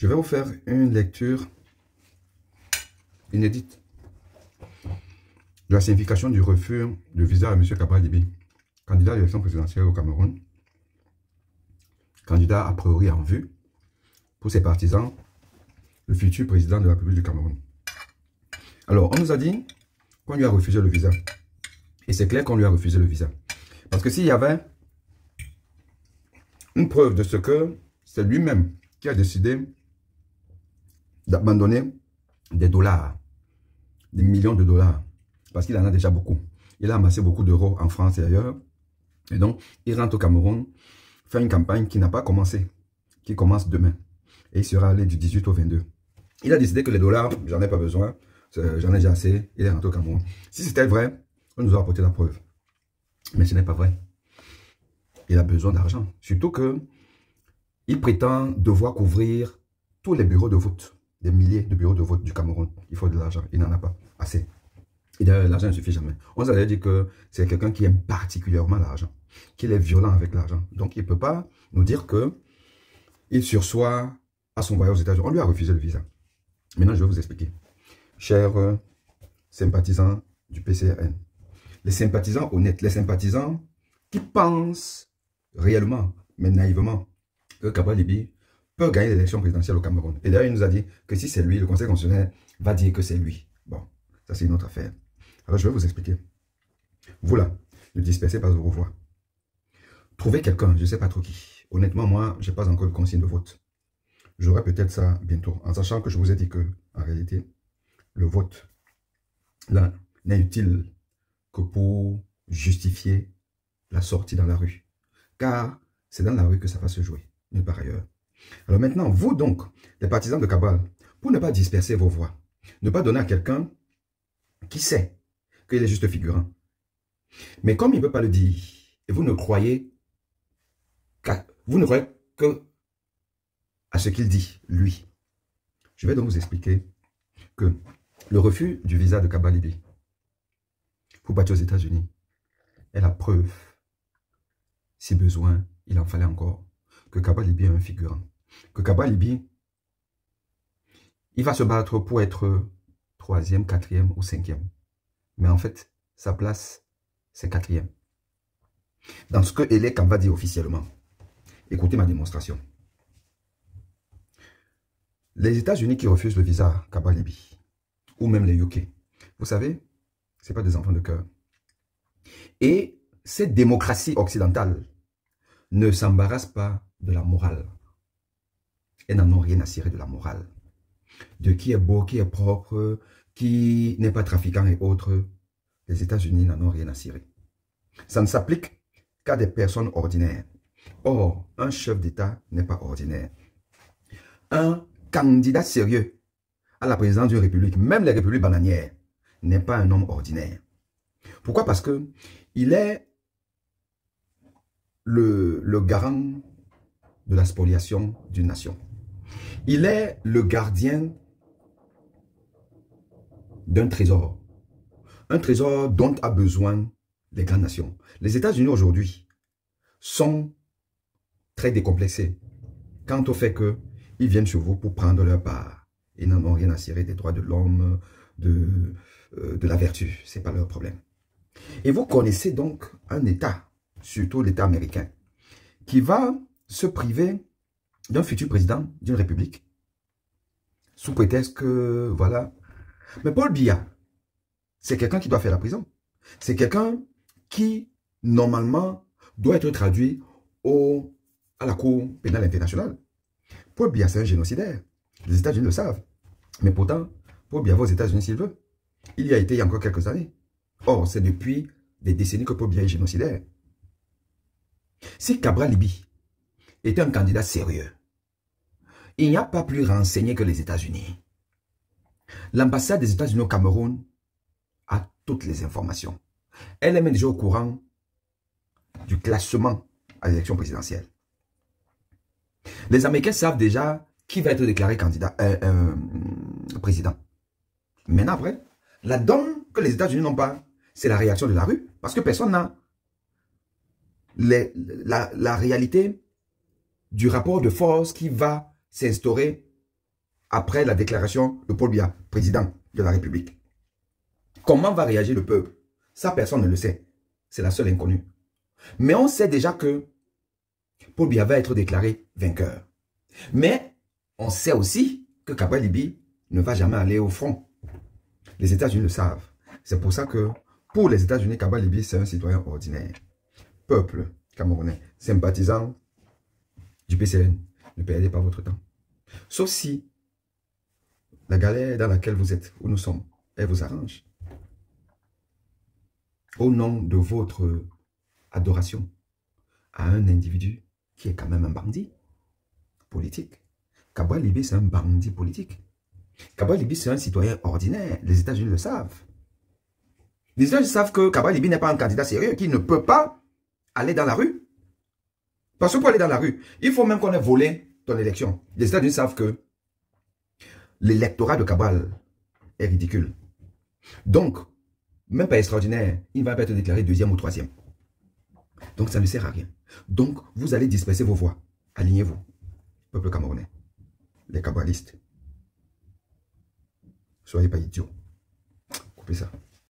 Je vais vous faire une lecture inédite de la signification du refus de visa à M. Cabral Libby, candidat à l'élection présidentielle au Cameroun, candidat a priori en vue pour ses partisans, le futur président de la République du Cameroun. Alors, on nous a dit qu'on lui a refusé le visa. Et c'est clair qu'on lui a refusé le visa. Parce que s'il y avait une preuve de ce que c'est lui-même qui a décidé d'abandonner des dollars, des millions de dollars, parce qu'il en a déjà beaucoup. Il a amassé beaucoup d'euros en France et ailleurs. Et donc, il rentre au Cameroun, fait une campagne qui n'a pas commencé, qui commence demain. Et il sera allé du 18 au 22. Il a décidé que les dollars, j'en ai pas besoin, j'en ai déjà assez, il est rentré au Cameroun. Si c'était vrai, on nous a apporté la preuve. Mais ce n'est pas vrai. Il a besoin d'argent. Surtout que il prétend devoir couvrir tous les bureaux de vote, des milliers de bureaux de vote du Cameroun. Il faut de l'argent. Il n'en a pas assez. Et d'ailleurs, l'argent ne suffit jamais. On s'avait dit que c'est quelqu'un qui aime particulièrement l'argent, qu'il est violent avec l'argent. Donc, il ne peut pas nous dire qu'il sursoit à son voyage aux États-Unis. On lui a refusé le visa. Maintenant, je vais vous expliquer. Chers sympathisants du PCRN, les sympathisants honnêtes, les sympathisants qui pensent réellement, mais naïvement, que Cabral Libby peut gagner l'élection présidentielle au Cameroun. Et d'ailleurs, il nous a dit que si c'est lui, le Conseil constitutionnel va dire que c'est lui. Bon, ça c'est une autre affaire. Alors, je vais vous expliquer. Vous là, ne dispersez pas vos voix. Trouvez quelqu'un, je ne sais pas trop qui. Honnêtement, moi, je n'ai pas encore le consigne de vote. J'aurai peut-être ça bientôt, en sachant que je vous ai dit que, en réalité, le vote, là, n'est utile que pour justifier la sortie dans la rue. Car c'est dans la rue que ça va se jouer, nulle part ailleurs. Alors maintenant, vous donc, les partisans de Cabral, pour ne pas disperser vos voix, ne pas donner à quelqu'un qui sait qu'il est juste figurant. Mais comme il ne peut pas le dire, et vous ne croyez que à ce qu'il dit, lui. Je vais donc vous expliquer que le refus du visa de Cabral Libby pour partir aux États-Unis est la preuve, si besoin, il en fallait encore, que Cabral Libby est un figurant. Que Cabral Libby, il va se battre pour être 3e, 4e ou 5e. Mais en fait, sa place, c'est 4e. Dans ce que Elec va dire officiellement. Écoutez ma démonstration. Les États-Unis qui refusent le visa à Cabral Libby, ou même les UK, vous savez, ce n'est pas des enfants de cœur. Et cette démocratie occidentale ne s'embarrasse pas de la morale. Elles n'en ont rien à cirer de la morale. De qui est beau, qui est propre, qui n'est pas trafiquant et autres. Les États-Unis n'en ont rien à cirer. Ça ne s'applique qu'à des personnes ordinaires. Or, un chef d'État n'est pas ordinaire. Un candidat sérieux à la présidence d'une république, même les républiques bananières, n'est pas un homme ordinaire. Pourquoi? Parce que il est le garant de la spoliation d'une nation. Il est le gardien d'un trésor. Un trésor dont a besoin les grandes nations. Les États-Unis aujourd'hui sont très décomplexés quant au fait qu'ils viennent chez vous pour prendre leur part. Ils n'en ont rien à cirer des droits de l'homme, de la vertu. Ce n'est pas leur problème. Et vous connaissez donc un État, surtout l'État américain, qui va se priver d'un futur président d'une république, sous prétexte que, voilà. Mais Paul Biya, c'est quelqu'un qui doit faire la prison. C'est quelqu'un qui, normalement, doit être traduit à la Cour pénale internationale. Paul Biya, c'est un génocidaire. Les États-Unis le savent. Mais pourtant, Paul Biya va aux États-Unis s'il veut. Il y a été il y a encore quelques années. Or, c'est depuis des décennies que Paul Biya est génocidaire. Si Cabral Libby était un candidat sérieux, il n'y a pas plus renseigné que les États-Unis. L'ambassade des États-Unis au Cameroun a toutes les informations. Elle est même déjà au courant du classement à l'élection présidentielle. Les Américains savent déjà qui va être déclaré candidat, président. Maintenant, après, la donne que les États-Unis n'ont pas, c'est la réaction de la rue. Parce que personne n'a la réalité du rapport de force qui va s'instaurer après la déclaration de Paul Biya, président de la République. Comment va réagir le peuple? Ça, personne ne le sait. C'est la seule inconnue. Mais on sait déjà que Paul Biya va être déclaré vainqueur. Mais on sait aussi que Kaba Libi ne va jamais aller au front. Les États-Unis le savent. C'est pour ça que pour les États-Unis, Kaba Libi, c'est un citoyen ordinaire. Peuple camerounais, sympathisant du PCN, ne perdez pas votre temps. Sauf si la galère dans laquelle vous êtes, où nous sommes, elle vous arrange. Au nom de votre adoration à un individu qui est quand même un bandit politique. Kaba Libi, c'est un bandit politique. Kaba Libi, c'est un citoyen ordinaire. Les États-Unis le savent. Les États-Unis savent que Kaba Libi n'est pas un candidat sérieux, qui ne peut pas aller dans la rue. Parce que pour aller dans la rue, il faut même qu'on ait volé ton élection. Les États-Unis savent que l'électorat de Cabral est ridicule. Donc, même pas extraordinaire, il ne va pas être déclaré deuxième ou troisième. Donc, ça ne sert à rien. Donc, vous allez disperser vos voix. Alignez-vous, peuple camerounais, les cabalistes. Soyez pas idiots. Coupez ça.